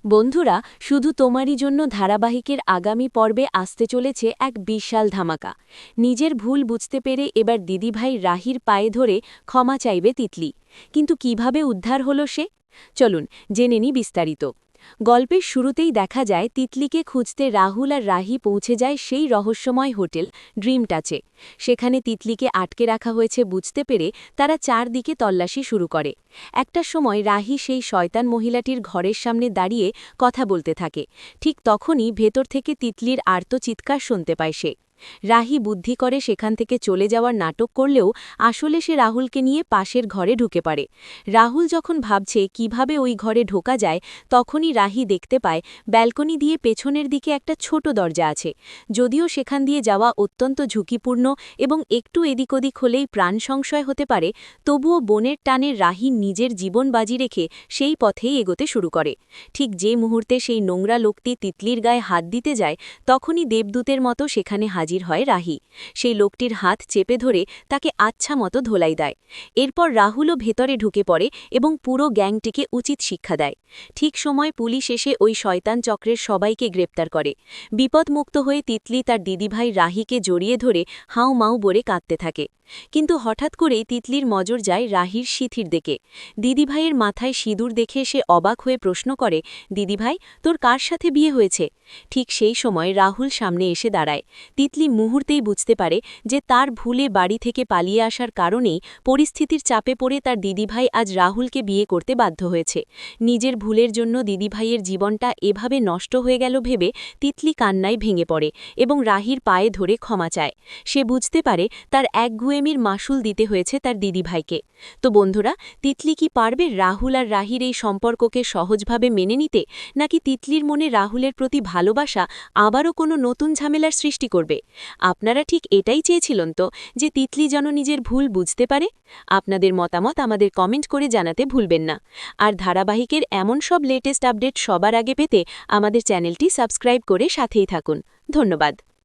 বন্ধুরা, শুধু তোমারই জন্য ধারাবাহিকের আগামী পর্বে আসতে চলেছে এক বিশাল ধামাকা। নিজের ভুল বুঝতে পেরে এবার দিদিভাই রাহির পায়ে ধরে ক্ষমা চাইবে তিতলি। কিন্তু কিভাবে উদ্ধার হলো সে? চলুন জেনে নিই বিস্তারিত। গল্পের শুরুতেই দেখা যায় তিতলিকে খুঁজতে রাহুল আর রাহি পৌঁছে যায় সেই রহস্যময় হোটেল ড্রিম টাচে। সেখানে তিতলিকে আটকে রাখা হয়েছে বুঝতে পেরে তারা চারদিকে তল্লাশি শুরু করে। একটা সময় রাহি সেই শয়তান মহিলাটির ঘরের সামনে দাঁড়িয়ে কথা বলতে থাকে। ঠিক তখনই ভেতর থেকে তিতলির আর্তচিৎকার শুনতে পায় সে। রাহি বুদ্ধি করে সেখান থেকে চলে যাওয়ার নাটক করলেও আসলে সে রাহুলকে নিয়ে পাশের ঘরে ঢুকে পড়ে। রাহুল যখন ভাবছে কিভাবে ওই ঘরে ঢোকা যায়, তখনই রাহি দেখতে পায় ব্যালকনি দিয়ে পেছনের দিকে একটা ছোট দরজা আছে। যদিও সেখান দিয়ে যাওয়া অত্যন্ত ঝুঁকিপূর্ণ এবং একটু এদিক ওদিক হলেই প্রাণ সংশয় হতে পারে, তবুও বনের টানে রাহি নিজের জীবন বাজি রেখে সেই পথেই এগোতে শুরু করে। ঠিক যে মুহূর্তে সেই নোংরা লোকটি তিতলির গায়ে হাত দিতে যায়, তখনই দেবদূতের মতো সেখানে হাজির হয় রাহি। সেই লোকটির হাত চেপে ধরে তাকে আচ্ছা মতো ধোলাই দেয়। এরপর রাহুলও ভেতরে ঢুকে পড়ে এবং পুরো গ্যাংটিকে উচিত শিক্ষা দেয়। ঠিক সময় পুলিশ এসে ওই শয়তান চক্রের সবাইকে গ্রেপ্তার করে। বিপদমুক্ত হয়ে তিতলি তার দিদিভাই রাহিকে জড়িয়ে ধরে হাউ মাউ বলে কাঁদতে থাকে। কিন্তু হঠাৎ করেই তিতলির নজর যায় রাহির সিঁথির দিকে। দিদিভাইয়ের মাথায় সিঁদুর দেখে সে অবাক হয়ে প্রশ্ন করে, দিদিভাই, তোর কার সাথে বিয়ে হয়েছে? ঠিক সেই সময় রাহুল সামনে এসে দাঁড়ায়। তিতলি মুহূর্তেই বুঝতে পারে যে তার ভুলে বাড়ি থেকে পালিয়ে আসার কারণেই পরিস্থিতির চাপে পড়ে তার দিদিভাই আজ রাহুলকে বিয়ে করতে বাধ্য হয়েছে। নিজের ভুলের জন্য দিদিভাইয়ের জীবনটা এভাবে নষ্ট হয়ে গেল ভেবে তিতলি কান্নায় ভেঙে পড়ে এবং রাহির পায়ে ধরে ক্ষমা চায়। সে বুঝতে পারে তার একগুঁয়েমির মাসুল দিতে হয়েছে তার দিদিভাইকে। তো বন্ধুরা, তিতলি কি পারবে রাহুল আর রাহির এই সম্পর্ককে সহজভাবে মেনে নিতে, নাকি তিতলির মনে রাহুলের প্রতি ভালোবাসা আবারও কোনো নতুন ঝামেলার সৃষ্টি করবে? আপনারা ঠিক এটাই চেয়েছিলেন তো, যে তিতলি যেন নিজের ভুল বুঝতে পারে? আপনাদের মতামত আমাদের কমেন্ট করে জানাতে ভুলবেন না। আর ধারাবাহিকের এমন সব লেটেস্ট আপডেট সবার আগে পেতে আমাদের চ্যানেলটি সাবস্ক্রাইব করে সাথেই থাকুন। ধন্যবাদ।